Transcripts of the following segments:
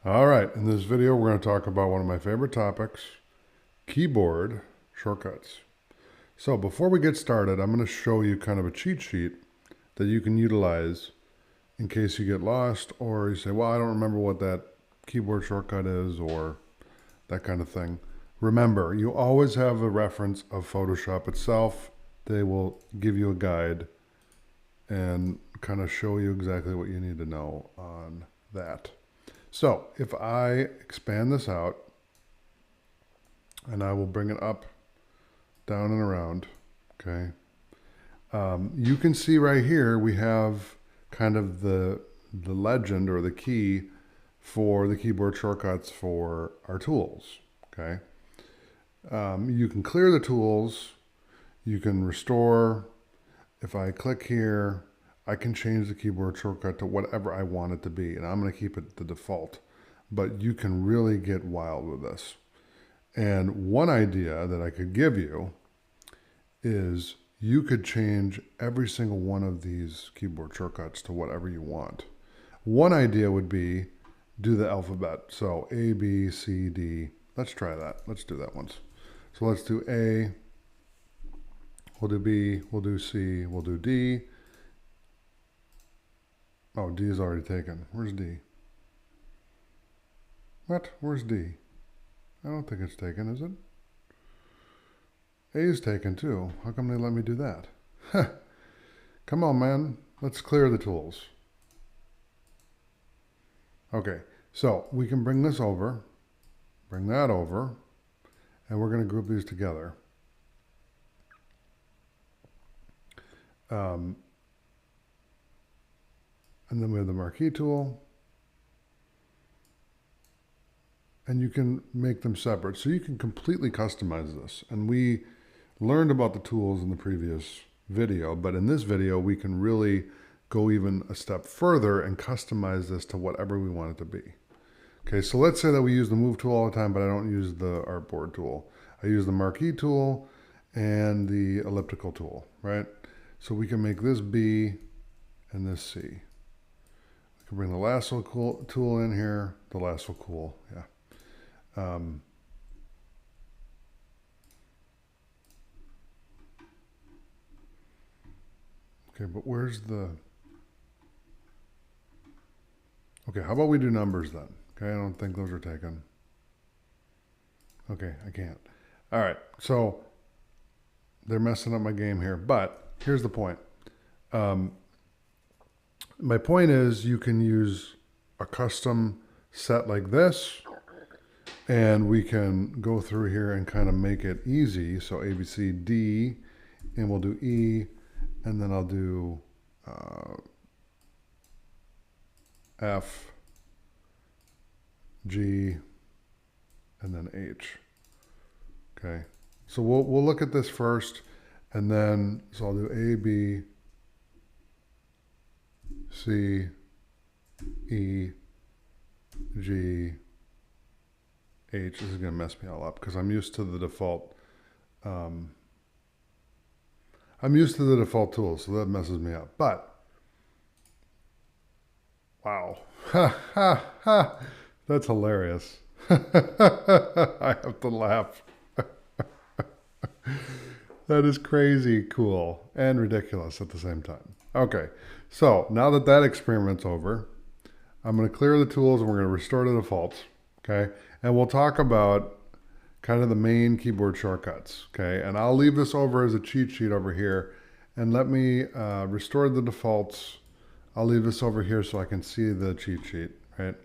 All right, in this video we're going to talk about one of my favorite topics, keyboard shortcuts. So before we get started, I'm going to show you kind of a cheat sheet that you can utilize in case you get lost or you say, well, I don't remember what that keyboard shortcut is or that kind of thing. Remember, you always have a reference of Photoshop itself. They will give you a guide and kind of show you exactly what you need to know on that. So if I expand this out and I will bring it up, down and around, okay, you can see right here we have kind of the legend or the key for the keyboard shortcuts for our tools, okay. You can clear the tools, you can restore. If I click here, I can change the keyboard shortcut to whatever I want it to be, and I'm going to keep it the default. But you can really get wild with this. And one idea that I could give you is you could change every single one of these keyboard shortcuts to whatever you want. One idea would be do the alphabet. So A, B, C, D. Let's try that. Let's do that once. So let's do A, we'll do B, we'll do C, we'll do D. Oh, D is already taken. Where's D? What? Where's D? I don't think it's taken, is it? A is taken too. How come they let me do that? Come on, man. Let's clear the tools. Okay, so we can bring this over, bring that over, and we're going to group these together. And then we have the marquee tool. And you can make them separate. So you can completely customize this. And we learned about the tools in the previous video, but in this video, we can really go even a step further and customize this to whatever we want it to be. Okay, so let's say that we use the move tool all the time, but I don't use the artboard tool. I use the marquee tool and the elliptical tool, right? So we can make this B and this C. We can bring the lasso tool in here, the lasso tool, yeah. Okay, but where's the... Okay, how about we do numbers then? Okay, I don't think those are taken. Okay, I can't. All right, so they're messing up my game here, but here's the point. My point is you can use a custom set like this, and we can go through here and kind of make it easy. So A, B, C, D, and we'll do E, and then I'll do F, G, and then H. Okay, so we'll look at this first, and then so I'll do A, B, C, E, G, H. This is going to mess me all up because I'm used to the default. I'm used to the default tools, so that messes me up. But wow, ha ha ha, that's hilarious. I have to laugh. That is crazy cool and ridiculous at the same time. Okay, so now that that experiment's over, I'm going to clear the tools and we're going to restore to defaults. Okay, and we'll talk about kind of the main keyboard shortcuts. Okay, and I'll leave this over as a cheat sheet over here, and let me restore the defaults. I'll leave this over here so I can see the cheat sheet, right?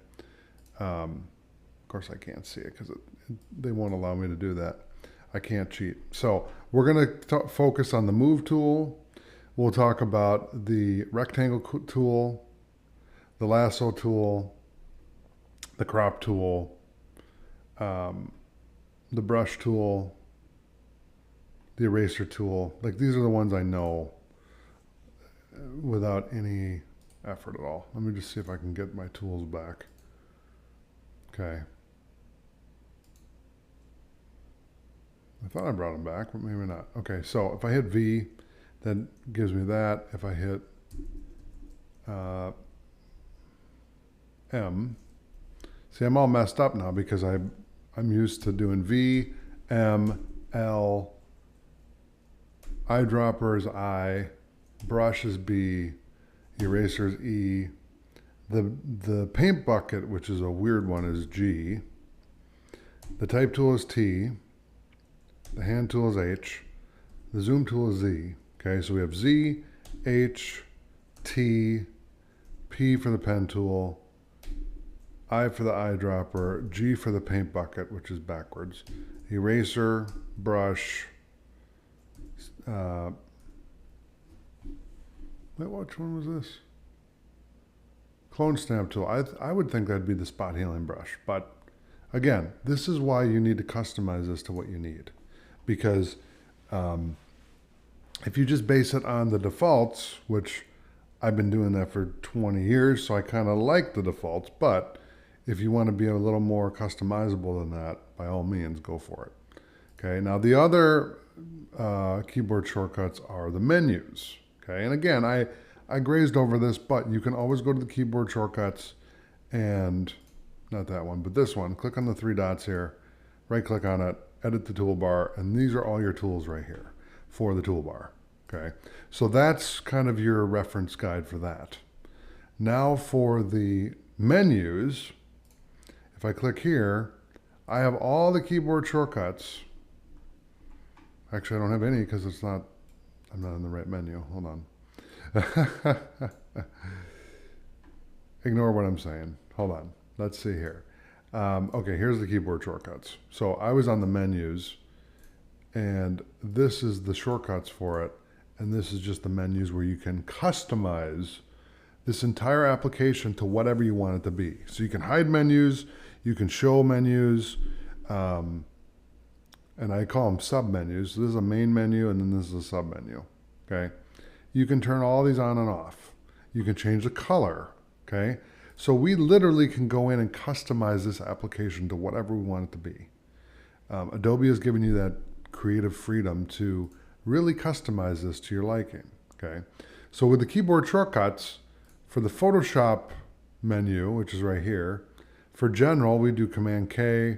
Of course I can't see it because they won't allow me to do that. I can't cheat. So we're going to focus on the move tool. We'll talk about the rectangle tool, the lasso tool, the crop tool, the brush tool, the eraser tool. Like these are the ones I know without any effort at all. Let me just see if I can get my tools back. Okay. I thought I brought them back, but maybe not. Okay, so if I hit V, that gives me that. If I hit M, See, I'm all messed up now because I'm used to doing V, M, L, eyedropper is I, brush is B, eraser is E. The paint bucket, which is a weird one, is G. The type tool is T. The hand tool is H. The zoom tool is Z. Okay, so we have Z, H, T, P for the pen tool, I for the eyedropper, G for the paint bucket, which is backwards, eraser, brush, wait, which one was this? Clone stamp tool. I would think that'd be the spot healing brush, but again, this is why you need to customize this to what you need, because if you just base it on the defaults, which I've been doing that for 20 years, so I kind of like the defaults, but if you want to be a little more customizable than that, by all means, go for it. Okay, now the other keyboard shortcuts are the menus. Okay, and again, I grazed over this, but you can always go to the keyboard shortcuts and, not that one, but this one, click on the three dots here, right click on it, edit the toolbar, and these are all your tools right here for the toolbar. Okay, so that's kind of your reference guide for that. Now for the menus, if I click here, I have all the keyboard shortcuts. Actually, I don't have any because I'm not in the right menu. Hold on. Ignore what I'm saying. Hold on. Let's see here. Okay, here's the keyboard shortcuts. So I was on the menus, and this is the shortcuts for it. And this is just the menus where you can customize this entire application to whatever you want it to be. So you can hide menus, you can show menus, and I call them sub-menus. So this is a main menu, and then this is a sub-menu, okay? You can turn all these on and off. You can change the color, okay? So we literally can go in and customize this application to whatever we want it to be. Adobe has given you that creative freedom to really customize this to your liking, okay? So with the keyboard shortcuts, for the Photoshop menu, which is right here, for general, we do Command K.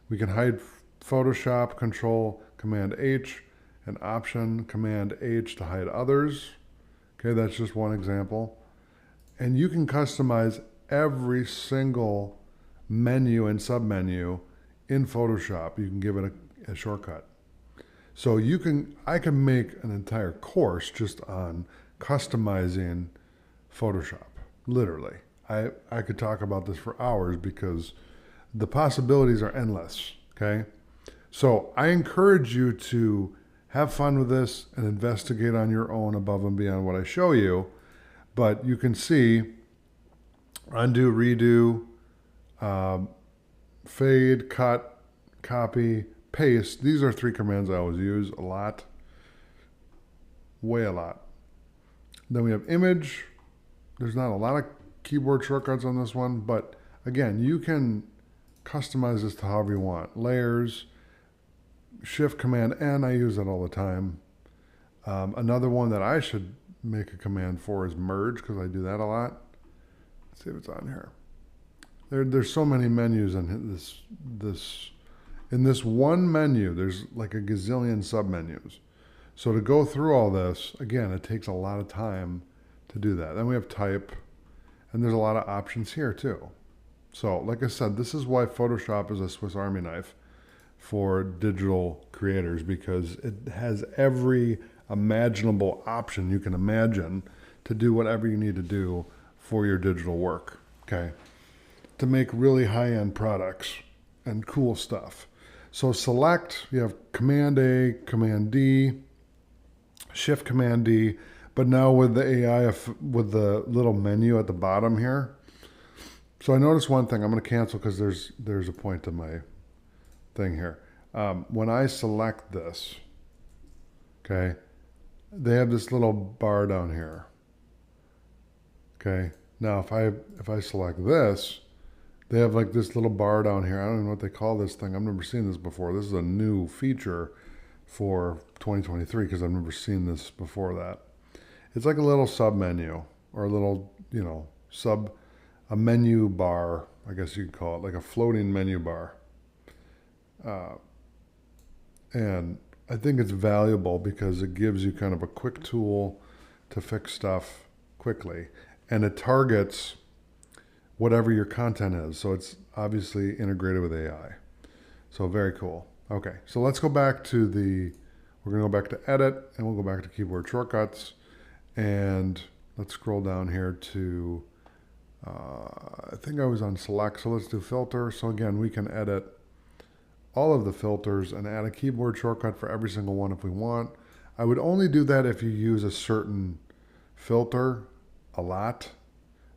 We can hide Photoshop, Control, Command H, and Option, Command H to hide others. Okay, that's just one example. And you can customize every single menu and submenu in Photoshop. You can give it a shortcut. So I can make an entire course just on customizing Photoshop, literally. I could talk about this for hours because the possibilities are endless, okay? So I encourage you to have fun with this and investigate on your own above and beyond what I show you. But you can see undo, redo, fade, cut, copy, paste. These are three commands I always use a lot, way a lot. Then we have image. There's not a lot of keyboard shortcuts on this one, but again, you can customize this to however you want. Layers, Shift Command N, I use that all the time. Another one that I should make a command for is merge, because I do that a lot. Let's see if it's on here. There's so many menus in this one menu. There's like a gazillion submenus. So to go through all this, again, it takes a lot of time to do that. Then we have type, and there's a lot of options here too. So like I said, this is why Photoshop is a Swiss Army knife for digital creators, because it has every imaginable option you can imagine to do whatever you need to do for your digital work, okay? To make really high-end products and cool stuff. So select, you have Command A, Command D, Shift Command D, but now with the AI, with the little menu at the bottom here. So I noticed one thing. I'm going to cancel because there's a point to my thing here. When I select this, okay, they have this little bar down here. Okay, now if I select this, they have like this little bar down here. I don't know what they call this thing. I've never seen this before. This is a new feature for 2023 because I've never seen this before that. It's like a little sub menu or a little, a menu bar. I guess you could call it like a floating menu bar. And I think it's valuable because it gives you kind of a quick tool to fix stuff quickly. And it targets whatever your content is. So it's obviously integrated with AI. So very cool. Okay, so let's go back to we're gonna go back to edit and we'll go back to keyboard shortcuts. And let's scroll down here to, I think I was on select, so let's do filter. So again, we can edit all of the filters and add a keyboard shortcut for every single one if we want. I would only do that if you use a certain filter a lot,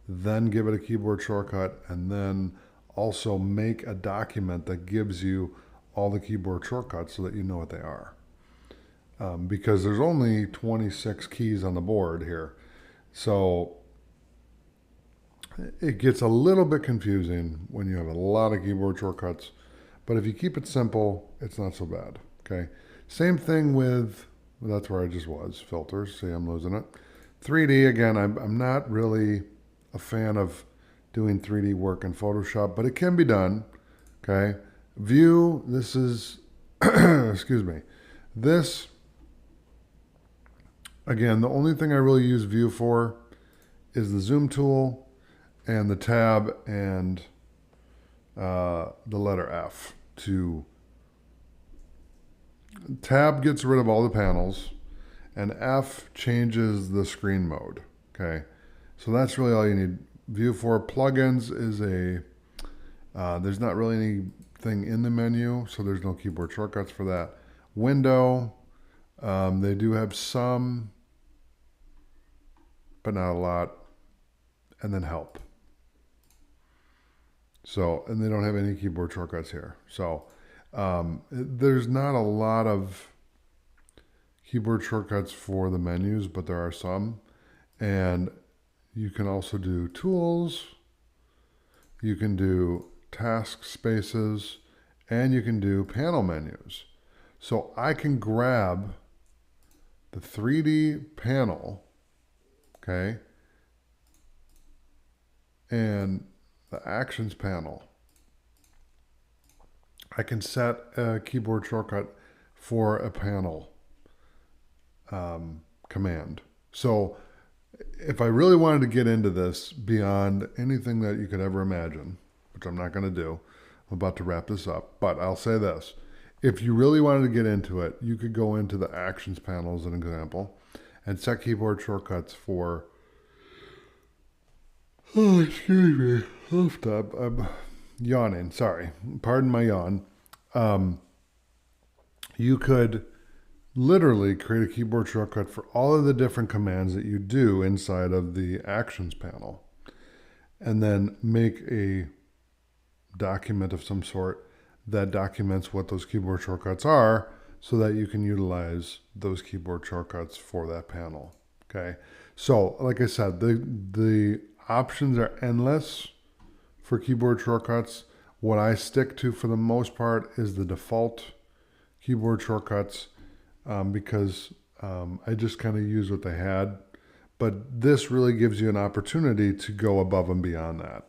then give it a keyboard shortcut, and then also make a document that gives you all the keyboard shortcuts so that you know what they are. Because there's only 26 keys on the board here. So it gets a little bit confusing when you have a lot of keyboard shortcuts. But if you keep it simple, it's not so bad, okay? Same thing with, well, that's where I just was, filters. See, I'm losing it. 3D, again, I'm not really a fan of doing 3D work in Photoshop, but it can be done, okay? View, this is, excuse me. This, again, the only thing I really use View for is the zoom tool and the tab and the letter F. Tab gets rid of all the panels, and F changes the screen mode. Okay, so that's really all you need. View for plugins is there's not really anything in the menu, so there's no keyboard shortcuts for that. Window, they do have some, but not a lot. And then help. So, and they don't have any keyboard shortcuts here. So there's not a lot of keyboard shortcuts for the menus, but there are some. And you can also do tools, you can do task spaces, and you can do panel menus. So I can grab the 3D panel, okay, and the actions panel. I can set a keyboard shortcut for a panel command. So if I really wanted to get into this beyond anything that you could ever imagine, which I'm not going to do, I'm about to wrap this up, but I'll say this. If you really wanted to get into it, you could go into the actions panel as an example and set keyboard shortcuts for, oh, excuse me, oh, stop, I'm yawning, sorry, pardon my yawn. You could literally create a keyboard shortcut for all of the different commands that you do inside of the actions panel, and then make a document of some sort that documents what those keyboard shortcuts are so that you can utilize those keyboard shortcuts for that panel. Okay. So like I said, the options are endless for keyboard shortcuts. What I stick to for the most part is the default keyboard shortcuts because I just kind of use what they had. But this really gives you an opportunity to go above and beyond that.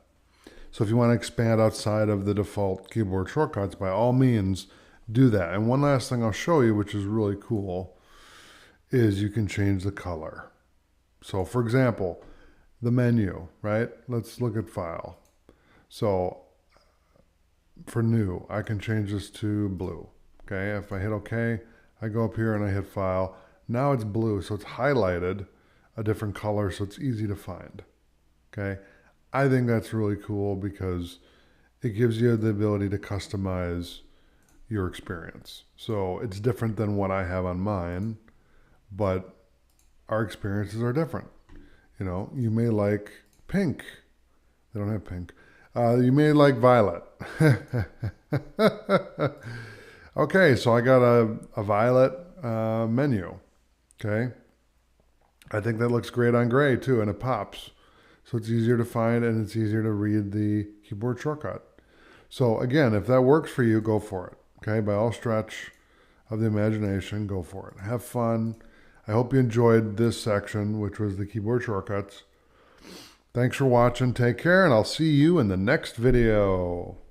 So if you want to expand outside of the default keyboard shortcuts, by all means, do that. And one last thing I'll show you, which is really cool, is you can change the color. So for example, the menu, right? Let's look at file. So for new, I can change this to blue. Okay, if I hit OK, I go up here and I hit file. Now it's blue, so it's highlighted a different color, so it's easy to find. Okay, I think that's really cool because it gives you the ability to customize your experience. So it's different than what I have on mine, but our experiences are different. You know, you may like pink. They don't have pink. You may like violet. Okay, so I got a violet menu. Okay. I think that looks great on gray too, and it pops. So it's easier to find and it's easier to read the keyboard shortcut. So again, if that works for you, go for it. Okay, by all stretch of the imagination, go for it. Have fun. I hope you enjoyed this section, which was the keyboard shortcuts. Thanks for watching. Take care, and I'll see you in the next video.